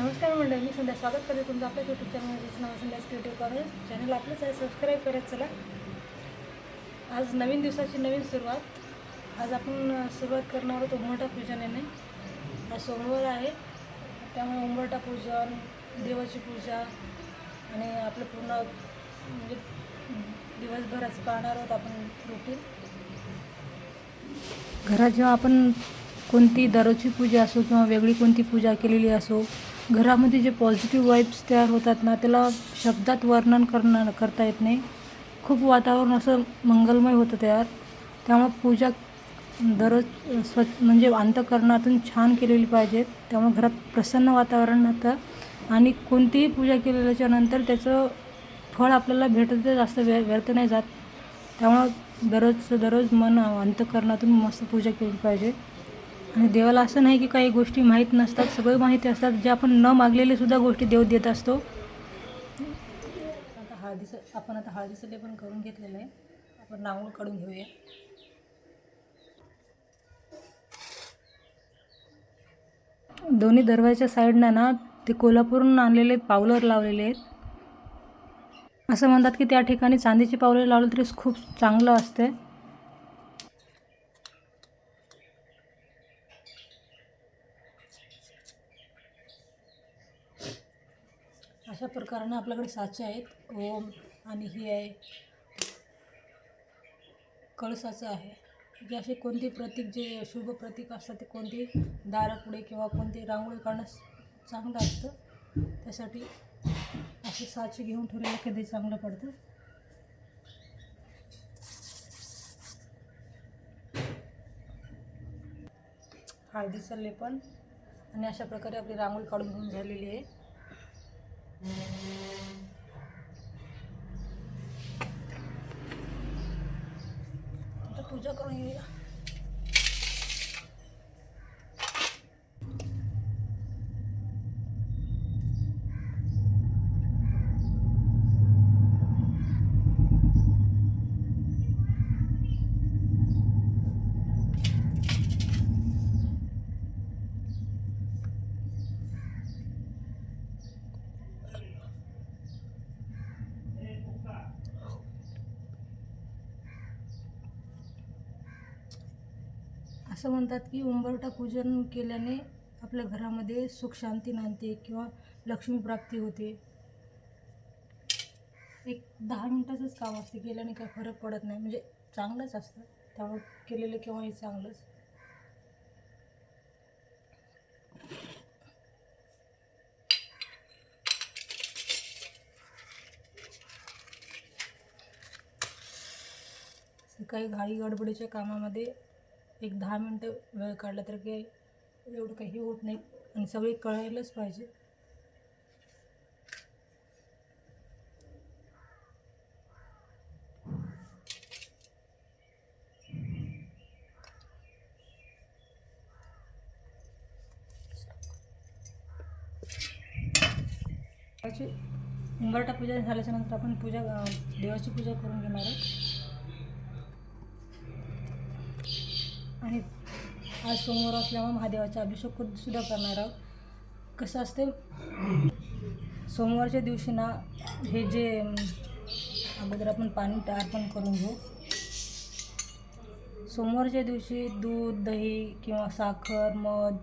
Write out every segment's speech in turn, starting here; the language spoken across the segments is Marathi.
नमस्कार मंडळी, मी संध्या स्वागत करते तुमचं आपल्या यूट्यूब चॅनलचं नाव संध्या क्रिएटिव्ह कॉर्नर. चॅनल आपलंच आहे, सबस्क्राईब करत चला. आज नवीन दिवसाची नवीन सुरुवात. आज आपण सुरुवात करणार आहोत उंबरठा पूजनाने. आज सोमवार आहे, त्यामुळे उंबरठा पूजन, देवाची पूजा आणि आपलं पूर्ण म्हणजे दिवसभराचं पाहणार आहोत आपण रुटीन. घरात जेव्हा आपण कोणती दररोजची पूजा असो किंवा वेगळी कोणती पूजा केलेली असो, घरामध्ये जे पॉझिटिव्ह वाईब्स तयार होतात ना, त्याला शब्दात वर्णन करता येत नाही. खूप वातावरण असं मंगलमय होतं तयार. त्यामुळे पूजा दररोज म्हणजे अंतःकरणातून छान केलेली पाहिजे. त्यामुळे घरात प्रसन्न वातावरण राहतं आणि कोणतीही पूजा केलेल्याच्या नंतर त्याचं फळ आपल्याला भेटत जास्त व्यर्थ नाही जात. त्यामुळं दररोज मन अंतःकरणातून मस्त पूजा केली पाहिजे. आणि देवाला असं नाही की काही गोष्टी माहीत नसतात, सगळं माहिती असतात. जे आपण न मागलेले सुद्धा गोष्टी देव देत असतो. आपण आता हळदीचं लेपन करून घेतलेलं आहे. आपण रांगोळी काढून घेऊया. दोन्ही दरवाजाच्या साईडनं ना ते कोल्हापूरहून आणलेले पावलर लावलेले आहेत. असं म्हणतात की त्या ठिकाणी चांदीची पावले लावली तरी खूप चांगलं असते. अशा प्रकारानं आपल्याकडे साचे आहेत. ओम आणि ही आहे कळसाचं आहे. जे असे कोणते प्रतीक, जे शुभ प्रतीक असतात, ते कोणते दारापुढे किंवा कोणते रांगोळी काढणं चांगलं असतं. त्यासाठी असे साचे घेऊन ठेवलेलं कधी चांगलं पडतं. हळदीचं लेपन आणि अशा प्रकारे आपली रांगोळी काढून घेऊन झालेली आहे. आता पूजा करून घेऊया. असं म्हणतात की उंबरठा पूजन केल्याने आपल्या घरामध्ये सुख शांती नांदते किंवा लक्ष्मी प्राप्ती होते. एक 10 मिनिटाचंच काम असते, केल्याने काय फरक पडत नाही, म्हणजे चांगलंच असतं. त्यामुळे केलेलं केव्हाही चांगलंच. काही घाई गडबडीच्या कामामध्ये एक 10 मिनटं वेळ काढला तर काही एवढं काही होत नाही आणि सगळे कळायलाच पाहिजे. उंबरठा पूजा झाल्याच्या नंतर आपण देवाची पूजा करून घेणार आहोत. आणि आज सोमवार असल्यामुळे महादेवाचा अभिषेक सुद्धा करणार आहोत. कसं असते, सोमवारच्या दिवशी ना हे जे अगोदर आपण पाणी अर्पण करून घेऊ. सोमवारच्या दिवशी दूध, दही किंवा साखर, मध,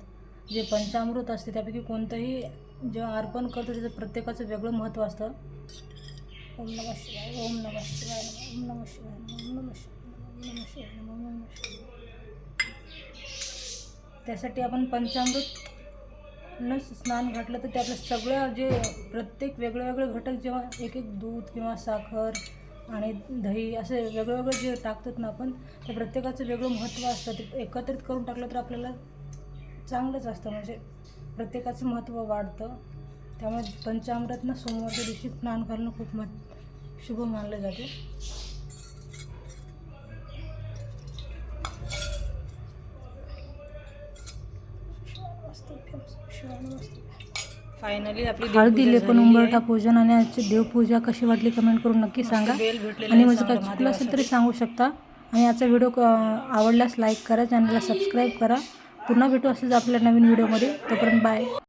जे पंचामृत असते त्यापैकी कोणतंही जेव्हा अर्पण करतो त्याचं प्रत्येकाचं वेगळं महत्त्व असतं. ओम नमः शिवाय, ओम नमः शिवाय, ओम नमः शिवाय, ओम नमः शिवाय, ओम नमः शिवाय, ओम नमः शिवाय. त्यासाठी आपण पंचामृत स्नान घातलं तर त्यातलं सगळं जे प्रत्येक वेगळं घटक, जेव्हा एक दूध किंवा साखर आणि दही असे वेगळं जे टाकतात ना आपण, त्या प्रत्येकाचं वेगळं महत्त्व असतं. ते एकत्रित करून टाकलं तर आपल्याला चांगलंच असतं, म्हणजे प्रत्येकाचं महत्त्व वाढतं. त्यामुळे पंचामृतनं सोमवारच्या दिवशी स्नान करणं खूप शुभ मानलं जाते. फायनली आपली हळदी लेपन, उंबरठा पूजन आणि आजची देवपूजा कशी वाटली कमेंट करून नक्की सांगा. आणि माझं काय चुकलं असेल तरी सांगू शकता. आणि आजचा व्हिडिओ आवडल्यास लाईक करा, चॅनलला सबस्क्राईब करा. पुन्हा भेटू असंच आपल्या नवीन व्हिडिओमध्ये. तोपर्यंत बाय.